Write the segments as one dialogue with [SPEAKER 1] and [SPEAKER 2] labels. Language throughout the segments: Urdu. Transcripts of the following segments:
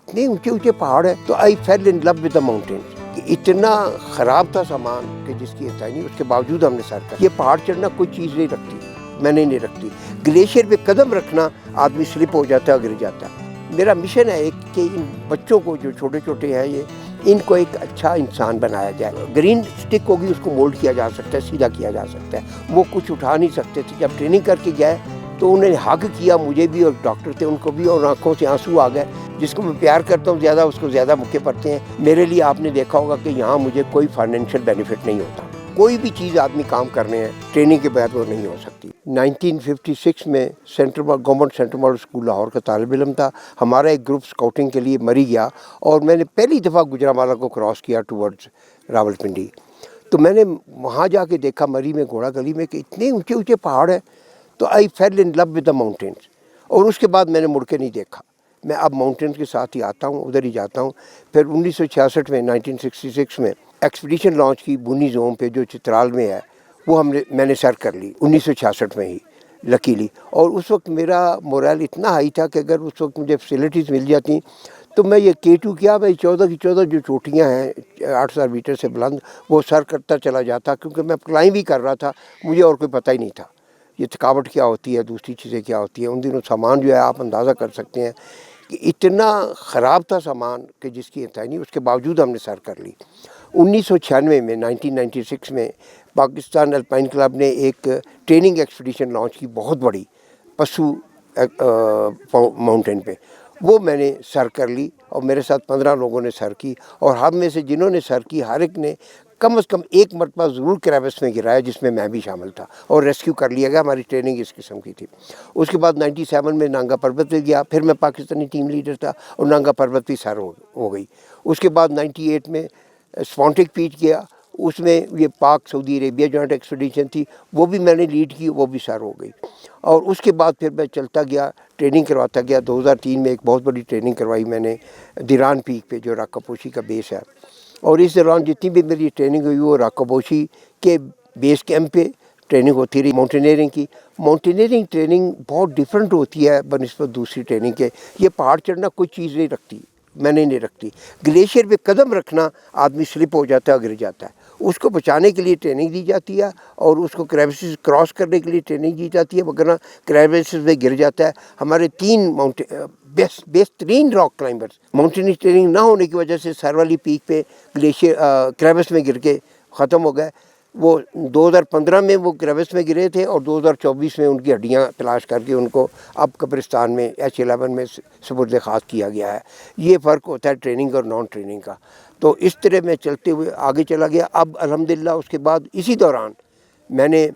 [SPEAKER 1] اتنے اونچے اونچے پہاڑ ہیں. تو آئی فیل ان لو ود دا ماؤنٹینس. اتنا خراب تھا سامان کہ جس کی انتہا نہیں. اس کے باوجود ہم نے سر کر. یہ پہاڑ چڑھنا کوئی چیز نہیں رکھتی, میں نے نہیں رکھتی. گلیشیئر پہ قدم رکھنا آدمی سلپ ہو جاتا ہے, گر جاتا ہے. میرا مشن ہے ایک کہ ان بچوں کو جو چھوٹے چھوٹے ہیں ان کو ایک اچھا انسان بنایا جائے. گرین سٹک ہوگی, اس کو مولڈ کیا جا سکتا ہے, سیدھا کیا جا سکتا ہے. وہ کچھ اٹھا نہیں سکتے تھے. جب ٹریننگ کر کے گئے تو انہوں نے حق کیا, مجھے بھی اور ڈاکٹر تھے ان کو بھی, اور آنکھوں سے آنسو آ گئے. جس کو میں پیار کرتا ہوں زیادہ, اس کو زیادہ موقع پڑتے ہیں. میرے لیے آپ نے دیکھا ہوگا کہ یہاں مجھے کوئی فائنینشیل بینیفٹ نہیں ہوتا. کوئی بھی چیز آدمی کام کرنے ہیں ٹریننگ کے بعد وہ نہیں ہو سکتی. 1956 میں government central model school Lahore کا طالب علم تھا. ہمارا ایک گروپ اسکاؤٹنگ کے لیے مری گیا, اور میں نے پہلی دفعہ گجرانوالہ کو کراس کیا ٹورڈز راولپنڈی. تو میں نے وہاں جا کے دیکھا مری میں, گھوڑا گلی میں, کہ اتنے اونچے اونچے پہاڑ ہیں. تو آئی فیل ان لو ود دا ماؤنٹینس. اور اس کے بعد میں نے مڑ کے نہیں دیکھا. میں اب ماؤنٹینس کے ساتھ ہی آتا ہوں, ادھر ہی جاتا ہوں. پھر 1966 میں 1966 میں ایکسپیڈیشن لانچ کی بونی زوم پہ جو چترال میں ہے, وہ میں نے سر کر لی 1966 میں ہی لکیلی. اور اس وقت میرا مورائل اتنا ہائی تھا کہ اگر اس وقت مجھے فیسلٹیز مل جاتی تو میں یہ K2 کیا, میں 14 کی 14 جو چوٹیاں ہیں 8000 میٹر سے بلند, وہ سر کرتا چلا جاتا. کیونکہ میں کلائم بھی کر رہا تھا, مجھے اور کوئی پتہ ہی نہیں تھا یہ تھکاوٹ کیا ہوتی ہے, دوسری چیزیں کیا ہوتی ہیں. ان دنوں سامان جو ہے آپ اندازہ کر سکتے ہیں کہ اتنا خراب تھا سامان کہ جس کی انتہا نہیں. اس کے باوجود ہم نے سر کر لی. 1996 میں 1996 میں پاکستان الپائن کلب نے ایک ٹریننگ ایکسپیڈیشن لانچ کی, بہت بڑی, پسو ماؤنٹین پہ. وہ میں نے سر کر لی, اور میرے ساتھ 15 لوگوں نے سر کی. اور ہم میں سے جنہوں نے سر کی, ہر ایک نے کم از کم ایک مرتبہ ضرور کریوس میں گرایا, جس میں بھی شامل تھا, اور ریسکیو کر لیا گیا. ہماری ٹریننگ اس قسم کی تھی. اس کے بعد 97 میں نانگا پربت پہ گیا. پھر میں پاکستانی ٹیم لیڈر تھا, اور نانگا پربت بھی سر ہو گئی. اس کے بعد 98 میں سپونٹک پیچ گیا. اس میں یہ پاک سعودی عربیہ جوائنٹ ایکسپیڈیشن تھی, وہ بھی میں نے لیڈ کی, وہ بھی سر ہو گئی. اور اس کے بعد پھر میں چلتا گیا, ٹریننگ کرواتا گیا. 2003 میں ایک بہت بڑی ٹریننگ کروائی میں نے دیران پیک پہ, جو راکاپوشی کا بیس ہے. اور اس دوران جتنی بھی میری ٹریننگ ہوئی وہ راکاپوشی کے بیس کیمپ پہ ٹریننگ ہوتی رہی. ماؤنٹینئرنگ کی ماؤنٹینئرنگ ٹریننگ بہت ڈیفرنٹ ہوتی ہے بنسبت دوسری ٹریننگ کے. یہ پہاڑ چڑھنا کوئی چیز نہیں رکھتی, میں نے نہیں رکھتی. گلیشیئر پہ قدم رکھنا آدمی سلپ ہو جاتا ہے, گر جاتا ہے. اس کو بچانے کے لیے ٹریننگ دی جاتی ہے, اور اس کو کریوسز کراس کرنے کے لیے ٹریننگ دی جاتی ہے, وگرنہ کریوسز میں گر جاتا ہے. ہمارے 3 بہترین راک کلائمبرز ماؤنٹینئرنگ ٹریننگ نہ ہونے کی وجہ سے سر والی پیک پہ گلیشیئر کریوس میں گر کے ختم ہو گئے. وہ 2015 میں وہ کریوس میں گرے تھے, اور 2024 میں ان کی ہڈیاں تلاش کر کے ان کو اب قبرستان میں H11 میں سپرد خاص کیا گیا ہے. یہ فرق ہوتا ہے ٹریننگ اور نان ٹریننگ کا. تو اس طرح میں چلتے ہوئے آگے چلا گیا. اب الحمدللہ اس کے بعد اسی دوران میں نے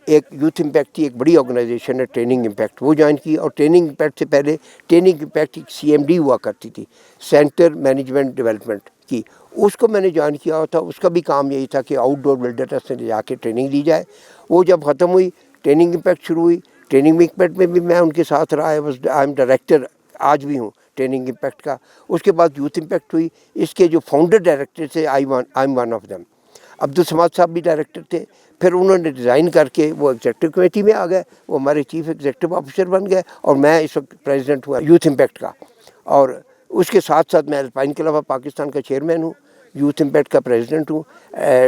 [SPEAKER 1] ایک یوتھ امپیکٹ کی ایک بڑی آرگنائزیشن ہے ٹریننگ امپیکٹ, وہ جوائن کی. اور ٹریننگ امپیکٹ سے پہلے ٹریننگ امپیکٹ ایک CMD ہوا کرتی تھی, سینٹر مینجمنٹ ڈیولپمنٹ کی. اس کو میں نے جوائن کیا ہوا تھا. اس کا بھی کام یہی تھا کہ آؤٹ ڈور ولڈرنیس سے جا کے ٹریننگ دی جائے. وہ جب ختم ہوئی, ٹریننگ امپیکٹ شروع ہوئی. ٹریننگ امپیکٹ میں بھی میں ان کے ساتھ رہا, آئی ایم ڈائریکٹر, آج بھی ہوں ٹریننگ امپیکٹ کا. اس کے بعد یوتھ امپیکٹ ہوئی. اس کے جو فاؤنڈر ڈائریکٹر تھے, I am one of them. Abdul Samad صاحب بھی ڈائریکٹر تھے. پھر انہوں نے ڈیزائن کر کے وہ ایگزیکٹو کمیٹی میں آ گئے, وہ ہمارے چیف ایگزیکٹو آفیسر بن گئے, اور میں اس وقت پریزیڈنٹ ہوا یوتھ امپیکٹ کا. اور اس کے ساتھ ساتھ میں الپائن کلب آف پاکستان کا چیئرمین ہوں, یوتھ امپیکٹ کا پریزیڈنٹ ہوں,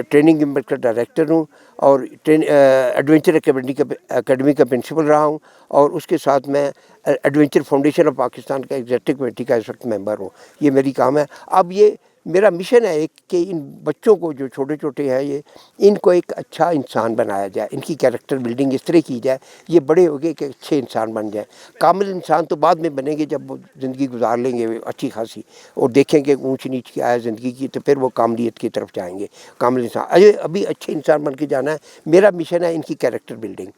[SPEAKER 1] ٹریننگ امپیکٹ کا ڈائریکٹر ہوں, اور ایڈونچر اکیڈمی کا پرنسپل رہا ہوں. اور اس کے ساتھ میں ایڈونچر فاؤنڈیشن آف پاکستان کا ایگزیکٹو کمیٹی کا اس وقت ممبر ہوں. یہ میری کام ہے. اب یہ میرا مشن ہے ایک کہ ان بچوں کو جو چھوٹے چھوٹے ہیں ان کو ایک اچھا انسان بنایا جائے, ان کی کیریکٹر بلڈنگ اس طرح کی جائے, یہ بڑے ہو گئے کہ اچھے انسان بن جائیں. کامل انسان تو بعد میں بنیں گے جب وہ زندگی گزار لیں گے اچھی خاصی, اور دیکھیں کہ اونچ نیچ کیا ہے زندگی کی, تو پھر وہ کاملیت کی طرف جائیں گے. کامل انسان ابھی اچھے انسان بن کے جانا ہے. میرا مشن ہے ان کی کیریکٹر بلڈنگ.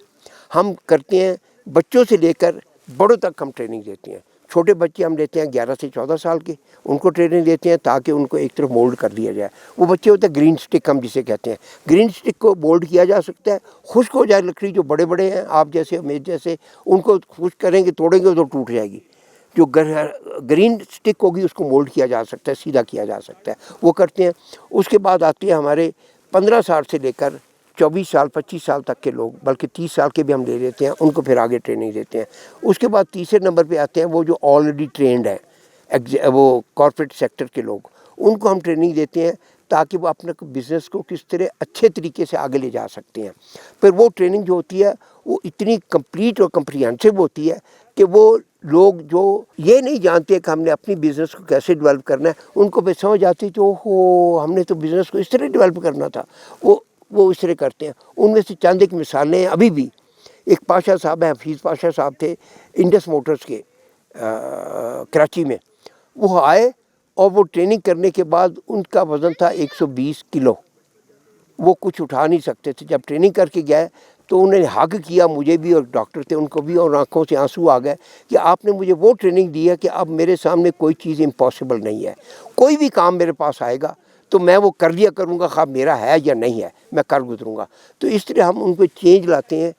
[SPEAKER 1] ہم کرتے ہیں بچوں سے لے کر بڑوں تک ہم ٹریننگ دیتے ہیں. چھوٹے بچے ہم لیتے ہیں 11 سے 14 سال کے, ان کو ٹریننگ دیتے ہیں تاکہ ان کو ایک طرف مولڈ کر دیا جائے. وہ بچے ہوتے ہیں گرین سٹک, ہم جسے کہتے ہیں. گرین سٹک کو مولڈ کیا جا سکتا ہے, خشک ہو جائے لکڑی, جو بڑے بڑے ہیں آپ جیسے میز جیسے, ان کو خشک کریں گے, توڑیں گے تو ٹوٹ جائے گی. جو گرین سٹک ہوگی اس کو مولڈ کیا جا سکتا ہے, سیدھا کیا جا سکتا ہے, وہ کرتے ہیں. اس کے بعد آتے ہیں ہمارے 15 سال سے لے کر 24 سال 25 سال تک کے لوگ, بلکہ 30 سال کے بھی ہم لے لیتے ہیں, ان کو پھر آگے ٹریننگ دیتے ہیں. اس کے بعد تیسرے نمبر پہ آتے ہیں وہ جو آلریڈی ٹرینڈ ہے. وہ کارپوریٹ سیکٹر کے لوگ، ان کو ہم ٹریننگ دیتے ہیں تاکہ وہ اپنے بزنس کو کس طرح اچھے طریقے سے آگے لے جا سکتے ہیں۔ پھر وہ ٹریننگ جو ہوتی ہے وہ اتنی کمپلیٹ اور کمپریہنسو ہوتی ہے کہ وہ لوگ جو یہ نہیں جانتے کہ ہم نے اپنی بزنس کو کیسے ڈیولپ کرنا ہے، ان کو پھر سمجھ آتی ہے کہ اوہو ہم نے تو بزنس کو اس طرح ڈیولپ کرنا تھا، وہ اس طرح کرتے ہیں۔ ان میں سے چند ایک مثالیں ہیں ابھی بھی۔ ایک پاشا صاحب ہیں، حفیظ پاشا صاحب تھے انڈس موٹرز کے کراچی میں، وہ آئے اور وہ ٹریننگ کرنے کے بعد ان کا وزن تھا 120 کلو، وہ کچھ اٹھا نہیں سکتے تھے۔ جب ٹریننگ کر کے گئے تو انہوں نے حق کیا مجھے بھی، اور ڈاکٹر تھے ان کو بھی، اور آنکھوں سے آنسو آ گئے کہ آپ نے مجھے وہ ٹریننگ دی ہے کہ اب میرے سامنے کوئی چیز امپاسبل نہیں ہے، کوئی بھی کام میرے پاس آئے گا تو میں وہ کر لیا کروں گا، خواہ میرا ہے یا نہیں ہے، میں کر گزروں گا۔ تو اس طرح ہم ان پہ چینج لاتے ہیں،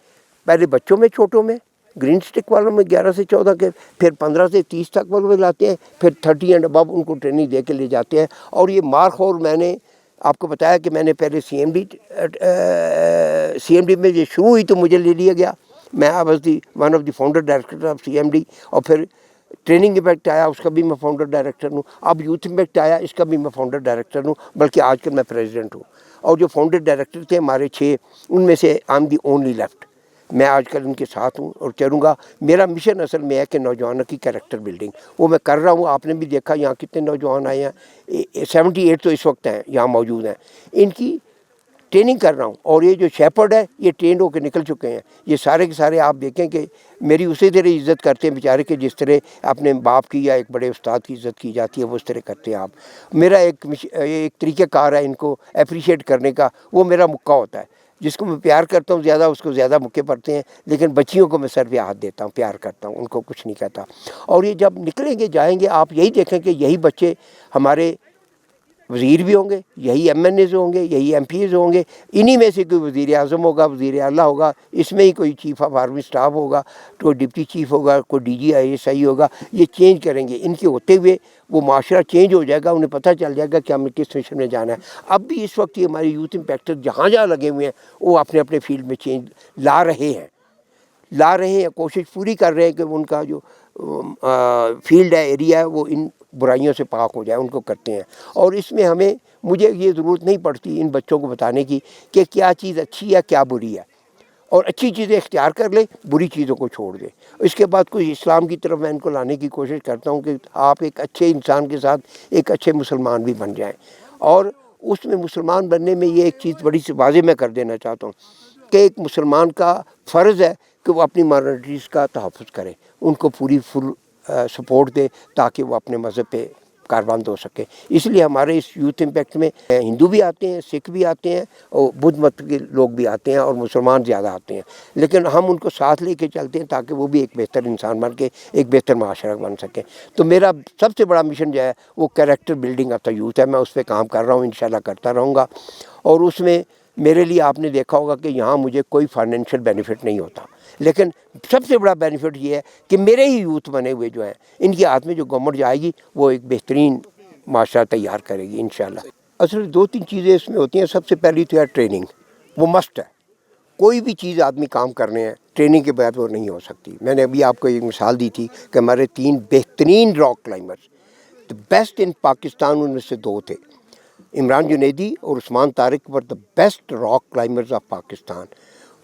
[SPEAKER 1] پہلے بچوں میں چھوٹوں میں، گرین سٹک والوں میں 11 سے 14 کے، پھر 15 سے 30 تک والوں میں لاتے ہیں، پھر 30 اینڈ ابو ان کو ٹریننگ دے کے لے جاتے ہیں۔ اور یہ مارخور میں نے آپ کو بتایا کہ میں نے پہلے سی ایم ڈی میں یہ شروع ہوئی تو مجھے لے لیا گیا، میں was the one of the founder director of C M D, اور پھر ٹریننگ امپیکٹ آیا اس کا بھی میں فاؤنڈر ڈائریکٹر ہوں، اب یوتھ امپیکٹ آیا اس کا بھی میں فاؤنڈر ڈائریکٹر ہوں، بلکہ آج کل میں پریزیڈنٹ ہوں۔ اور جو فاؤنڈر ڈائریکٹر تھے ہمارے 6، ان میں سے I am the only left, میں آج کل ان کے ساتھ ہوں اور چلوں گا۔ میرا مشن اصل میں ہے کہ نوجوانوں کی کریکٹر بلڈنگ، وہ میں کر رہا ہوں۔ آپ نے بھی دیکھا یہاں کتنے نوجوان آئے ہیں، 78 تو اس وقت ہیں یہاں موجود ہیں، ان کی ٹریننگ کر رہا ہوں۔ اور یہ جو شیپرڈ ہے یہ ٹرینڈ ہو کے نکل چکے ہیں، یہ سارے کے سارے آپ دیکھیں کہ میری اسی طرح عزت کرتے ہیں بیچارے کہ جس طرح اپنے باپ کی یا ایک بڑے استاد کی عزت کی جاتی ہے وہ اس طرح کرتے ہیں آپ۔ میرا ایک طریقہ کار ہے ان کو اپریشیٹ کرنے کا، وہ میرا مکہ ہوتا ہے، جس کو میں پیار کرتا ہوں زیادہ اس کو زیادہ مکے پڑتے ہیں، لیکن بچیوں کو میں سر پہ ہاتھ دیتا ہوں، پیار کرتا ہوں، ان کو کچھ نہیں کہتا۔ اور یہ جب نکلیں گے جائیں گے آپ یہی دیکھیں کہ یہی بچے ہمارے وزیر بھی ہوں گے، یہی ایم این ایز ہوں گے، یہی ایم پی ایز ہوں گے، انہی میں سے کوئی وزیر اعظم ہوگا، وزیر اعلیٰ ہوگا، اس میں ہی کوئی چیف آف آرمی اسٹاف ہوگا، کوئی ڈپٹی چیف ہوگا، کوئی D G I S I ہوگا۔ یہ چینج کریں گے، ان کے ہوتے ہوئے وہ معاشرہ چینج ہو جائے گا، انہیں پتہ چل جائے گا کہ ہمیں کس مشن میں جانا ہے۔ اب بھی اس وقت یہ ہمارے یوتھ امپیکٹر جہاں جہاں لگے ہوئے ہیں وہ اپنے اپنے فیلڈ میں چینج لا رہے ہیں، کوشش پوری کر رہے ہیں کہ ان کا جو فیلڈ ہے، ایریا ہے، وہ ان برائیوں سے پاک ہو جائے، ان کو کرتے ہیں۔ اور اس میں مجھے یہ ضرورت نہیں پڑتی ان بچوں کو بتانے کی کہ کیا چیز اچھی ہے کیا بری ہے، اور اچھی چیزیں اختیار کر لیں، بری چیزوں کو چھوڑ دیں۔ اس کے بعد کوئی اسلام کی طرف میں ان کو لانے کی کوشش کرتا ہوں کہ آپ ایک اچھے انسان کے ساتھ ایک اچھے مسلمان بھی بن جائیں۔ اور اس میں مسلمان بننے میں یہ ایک چیز بڑی سی واضح میں کر دینا چاہتا ہوں کہ ایک مسلمان کا فرض ہے کہ وہ اپنی مائنورٹیز کا تحفظ کرے، ان کو پوری فل سپورٹ دے تاکہ وہ اپنے مذہب پہ کاربند ہو سکے۔ اس لیے ہمارے اس یوتھ امپیکٹ میں ہندو بھی آتے ہیں، سکھ بھی آتے ہیں، اور بدھ مت کے لوگ بھی آتے ہیں، اور مسلمان زیادہ آتے ہیں، لیکن ہم ان کو ساتھ لے کے چلتے ہیں تاکہ وہ بھی ایک بہتر انسان بن کے ایک بہتر معاشرہ بن سکیں۔ تو میرا سب سے بڑا مشن جو ہے وہ character building of the youth ہے، میں اس پہ کام کر رہا ہوں، انشاءاللہ کرتا رہوں گا۔ اور اس میں میرے لیے آپ نے دیکھا ہوگا کہ یہاں مجھے کوئی فائنینشیل بینیفٹ نہیں ہوتا، لیکن سب سے بڑا بینیفٹ یہ ہے کہ میرے ہی یوتھ بنے ہوئے جو ہیں ان کے ہاتھ میں جو گورنمنٹ جائے گی وہ ایک بہترین معاشرہ تیار کرے گی انشاءاللہ۔ اصل 2-3 چیزیں اس میں ہوتی ہیں۔ سب سے پہلی تو ہے ٹریننگ، وہ مسٹ ہے۔ کوئی بھی چیز آدمی کام کرنے ہیں ٹریننگ کے بعد وہ نہیں ہو سکتی۔ میں نے ابھی آپ کو ایک مثال دی تھی کہ ہمارے 3 بہترین rock climbers, the best in Pakistan, ان میں سے 2 تھے، عمران جنیدی اور Usman Tariq were the best rock climbers of Pakistan.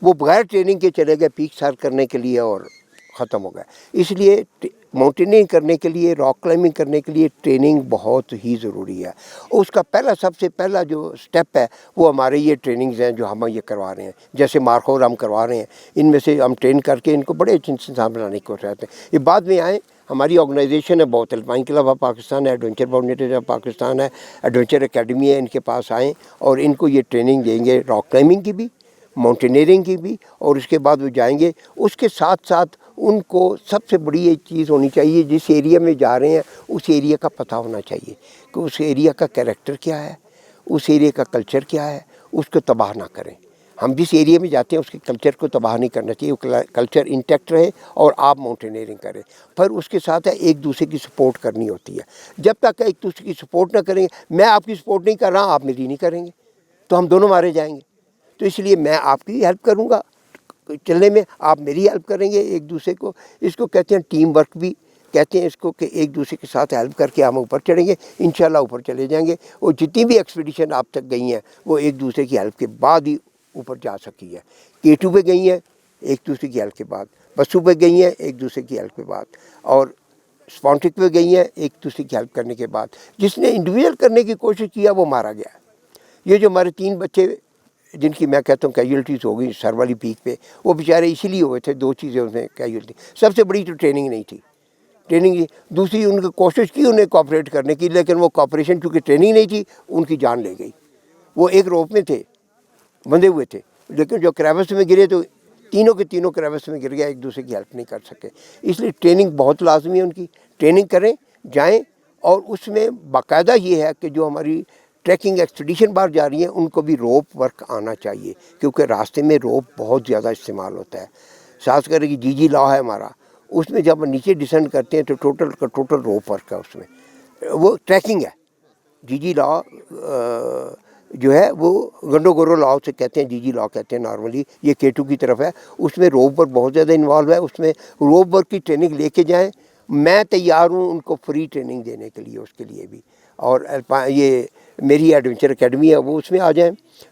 [SPEAKER 1] وہ بغیر ٹریننگ کے چلے گئے پیک سر کرنے کے لیے اور ختم ہو گئے۔ اس لیے ماؤنٹینئرنگ کرنے کے لیے، راک کلائمبنگ کرنے کے لیے ٹریننگ بہت ہی ضروری ہے۔ اس کا سب سے پہلا جو سٹیپ ہے وہ ہمارے یہ ٹریننگز ہیں جو ہم یہ کروا رہے ہیں، جیسے مارخور ہم کروا رہے ہیں، ان میں سے ہم ٹرین کر کے ان کو بڑے اچھے انسان بنانے کی کوشش کرتے ہیں۔ یہ بعد میں آئیں، ہماری آرگنائزیشن ہے بہت، الپائن کلب آف پاکستان ہے، ایڈونچر باؤنڈیٹر آف پاکستان ہے، ایڈونچر اکیڈمی ہے، ان کے پاس آئیں اور ان کو یہ ٹریننگ دیں گے، راک کلائمبنگ کی بھی، ماؤنٹینئرنگ کی بھی، اور اس کے بعد وہ جائیں گے۔ اس کے ساتھ ساتھ ان کو سب سے بڑی ایک چیز ہونی چاہیے، جس ایریا میں جا رہے ہیں اس ایریا کا پتہ ہونا چاہیے کہ اس ایریا کا کریکٹر کیا ہے، اس ایریا کا کلچر کیا ہے، اس کو تباہ نہ کریں۔ ہم جس ایریا میں جاتے ہیں اس کے کلچر کو تباہ نہیں کرنا چاہیے، وہ کلچر انٹیکٹ رہے اور آپ ماؤنٹینئرنگ کریں۔ پھر اس کے ساتھ ہے ایک دوسرے کی سپورٹ کرنی ہوتی ہے۔ جب تک ایک دوسرے کی سپورٹ نہ کریں گے، میں آپ کی سپورٹ نہیں کر رہا، آپ میری نہیں کریں گے، تو ہم دونوں مارے جائیں گے۔ تو اس لیے میں آپ کی ہیلپ کروں گا چلنے میں، آپ میری ہیلپ کریں گے ایک دوسرے کو۔ اس کو کہتے ہیں ٹیم ورک بھی، کہتے ہیں اس کو کہ ایک دوسرے کے ساتھ ہیلپ کر کے ہم اوپر چڑھیں گے، انشاءاللہ اوپر چلے جائیں گے. اور جتنی بھی ایکسپیڈیشن آپ تک گئی ہیں وہ ایک دوسرے کی ہیلپ کے بعد ہی اوپر جا سکی ہے. K2 پہ گئی ہیں ایک دوسرے کی ہیلپ کے بعد، بسو پہ گئی ہیں ایک دوسرے کی ہیلپ کے بعد، اور اسپونٹک پہ گئی ہیں ایک دوسرے کی ہیلپ کرنے کے بعد. جس نے انڈیویجول کرنے کی کوشش کیا وہ مارا گیا. یہ جو ہمارے 3 بچے جن کی میں کہتا ہوں کیجولٹیز ہو گئی سر والی پیک پہ، وہ بیچارے اسی لیے ہوئے تھے. 2 چیزیں اس میں کیجولٹی، سب سے بڑی تو ٹریننگ نہیں تھی، ٹریننگ. دوسری ان کی کوشش کی انہیں کوآپریٹ کرنے کی، لیکن وہ کوآپریشن چونکہ ٹریننگ نہیں تھی ان کی جان لے گئی. وہ ایک روپ میں تھے، بندھے ہوئے تھے، لیکن جو کریوس میں گرے تو تینوں کے تینوں کریوس میں گر گیا، ایک دوسرے کی ہیلپ نہیں کر سکے. اس لیے ٹریننگ بہت لازمی ہے ان کی. ٹریننگ کریں، جائیں، اور اس میں باقاعدہ یہ ہے کہ جو ہماری ٹریکنگ ایکسپیڈیشن باہر جا رہی ہیں ان کو بھی روپ ورک آنا چاہیے، کیونکہ راستے میں روپ بہت زیادہ استعمال ہوتا ہے. خاص کر کہ جی لا ہے ہمارا، اس میں جب نیچے ڈسینڈ کرتے ہیں تو ٹوٹل کا ٹوٹل روپ ورک ہے اس میں. وہ ٹریکنگ ہے. جی لا جو ہے وہ گنڈو گورو لاؤ سے کہتے ہیں، جی لا کہتے ہیں نارملی. یہ K2 کی طرف ہے. اس میں روپ ورک بہت زیادہ انوالو ہے. اس میں روپ ورک کی ٹریننگ لے کے جائیں. میں تیار ہوں ان کو فری ٹریننگ دینے کے لیے، اس کے لیے بھی. اور یہ میری ایڈونچر اکیڈمی ہے وہ اس میں آ جائیں،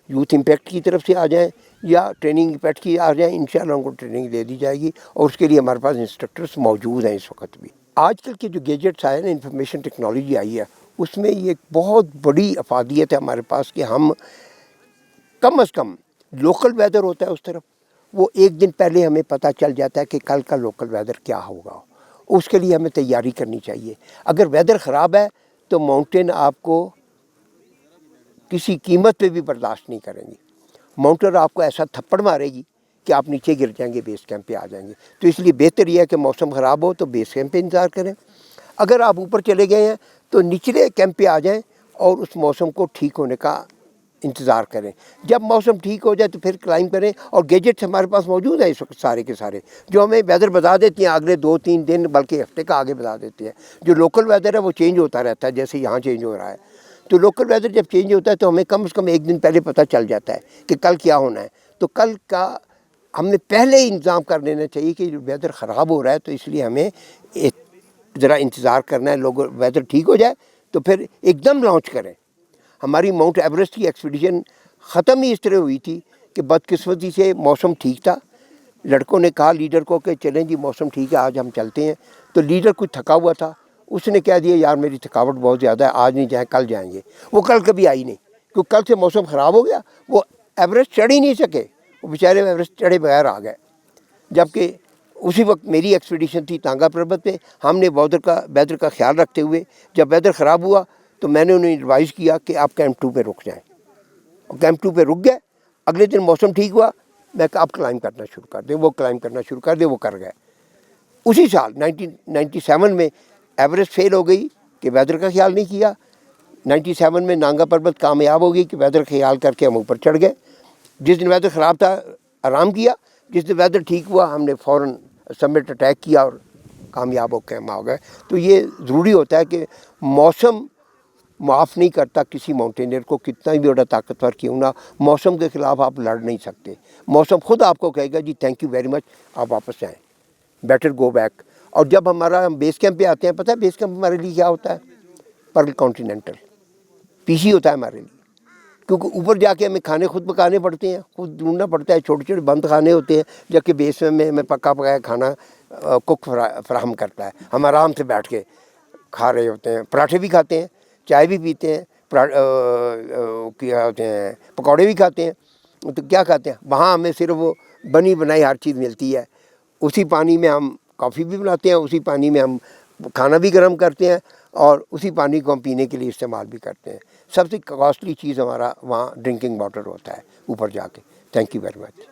[SPEAKER 1] یوتھ امپیکٹ کی طرف سے آ جائیں، یا ٹریننگ امپیکٹ کی آ جائیں. انشاءاللہ ان کو ٹریننگ دے دی جائے گی، اور اس کے لیے ہمارے پاس انسٹرکٹرس موجود ہیں اس وقت بھی. آج کل کے جو گیجٹس آئے نا، انفارمیشن ٹیکنالوجی آئی ہے، اس میں یہ ایک بہت بڑی افادیت ہے ہمارے پاس کہ ہم کم از کم لوکل ویدر ہوتا ہے اس طرف، وہ ایک دن پہلے ہمیں پتہ چل جاتا ہے کہ کل کا لوکل ویدر کیا ہوگا. اس کے لیے ہمیں تیاری کرنی چاہیے. اگر ویدر خراب ہے تو ماؤنٹین آپ کو کسی قیمت پہ بھی برداشت نہیں کریں گی. ماؤنٹین آپ کو ایسا تھپڑ مارے گی کہ آپ نیچے گر جائیں گے، بیس کیمپ پہ آ جائیں گے. تو اس لیے بہتر یہ ہے کہ موسم خراب ہو تو بیس کیمپ پہ انتظار کریں. اگر آپ اوپر چلے گئے ہیں تو نچلے کیمپ پہ آ جائیں اور اس موسم کو ٹھیک ہونے کا انتظار کریں. جب موسم ٹھیک ہو جائے تو پھر کلائم کریں. اور گیجٹس ہمارے پاس موجود ہیں اس وقت سارے کے سارے، جو ہمیں ویدر بتا دیتے ہیں اگلے 2-3 دن بلکہ ہفتے کا آگے بتا دیتے ہیں. جو لوکل ویدر ہے وہ چینج ہوتا رہتا ہے، جیسے یہاں چینج ہو رہا ہے. تو لوکل ویدر جب چینج ہوتا ہے تو ہمیں کم از کم ایک دن پہلے پتہ چل جاتا ہے کہ کل کیا ہونا ہے. تو کل کا ہم نے پہلے ہی انتظام کر لینا چاہیے کہ ویدر خراب ہو رہا ہے، تو اس لیے ہمیں ذرا انتظار کرنا ہے. لوگ ویدر ٹھیک ہو جائے تو پھر ایک دم لانچ کریں. ہماری ماؤنٹ ایوریسٹ کی ایکسپیڈیشن ختم ہی اس طرح ہوئی تھی کہ بدقسمتی سے موسم ٹھیک تھا. لڑکوں نے کہا لیڈر کو کہ چلیں جی موسم ٹھیک ہے آج ہم چلتے ہیں. تو لیڈر کچھ تھکا ہوا تھا، اس نے کہہ دیا یار میری تھکاوٹ بہت زیادہ ہے، آج نہیں جائیں کل جائیں گے. وہ کل کبھی آئی نہیں، کیونکہ کل سے موسم خراب ہو گیا. وہ ایوریسٹ چڑھ ہی نہیں سکے، وہ بیچارے ایوریسٹ چڑھے بغیر آ گئے. جبکہ اسی وقت میری ایکسپیڈیشن تھی تانگا پربت پہ. ہم نے ویدر کا خیال رکھتے ہوئے جب ویدر خراب ہوا تو میں نے انہیں ایڈوائز کیا کہ آپ کیمپ 2 پہ رک جائیں. اور کیمپ 2 پہ رک گئے. اگلے دن موسم ٹھیک ہوا، میں کہا آپ کلائم کرنا شروع کر دیں. وہ کلائم کرنا شروع کر دیں، وہ کر گئے. اسی سال 1997 میں ایوریسٹ فیل ہو گئی کہ ویدر کا خیال نہیں کیا. 97 میں نانگا پربت کامیاب ہو گئی کہ ویدر خیال کر کے ہم اوپر چڑھ گئے. جس دن ویدر خراب تھا آرام کیا، جس دن ویدر ٹھیک ہوا ہم نے فوراً سمٹ اٹیک کیا اور کامیاب ہو کے ہم آ گئے. تو یہ ضروری ہوتا ہے کہ موسم معاف نہیں کرتا کسی ماؤنٹینئر کو، کتنا بھی بڑا طاقتور کیوں نہ. موسم کے خلاف آپ لڑ نہیں سکتے. موسم خود آپ کو کہے گا جی تھینک یو ویری مچ، آپ واپس جائیں، بیٹر گو بیک. اور جب ہمارا بیس کیمپ پہ آتے ہیں، پتہ ہے بیس کیمپ ہمارے لیے کیا ہوتا ہے؟ پرل کانٹیننٹل PC ہوتا ہے ہمارے لیے. کیونکہ اوپر جا کے ہمیں کھانے خود پکانے پڑتے ہیں، خود ڈھونڈنا پڑتا ہے. چھوٹے چھوٹے بند کھانے ہوتے ہیں، جبکہ بیس میں ہمیں پکا پکایا کھانا کک فراہم کرتا ہے. ہم آرام سے بیٹھ کے کھا رہے ہوتے ہیں. پراٹھے بھی کھاتے ہیں، چائے بھی پیتے ہیں، کیا ہوتے ہیں پکوڑے بھی کھاتے ہیں. تو کیا کھاتے ہیں وہاں؟ ہمیں صرف وہ بنی بنائی ہر چیز ملتی ہے. اسی پانی میں ہم کافی بھی بناتے ہیں، اسی پانی میں ہم کھانا بھی گرم کرتے ہیں، اور اسی پانی کو ہم پینے کے لیے استعمال بھی کرتے ہیں. سب سے کاسٹلی چیز ہمارا وہاں ڈرنکنگ واٹر ہوتا ہے اوپر جا کے. Thank you very much.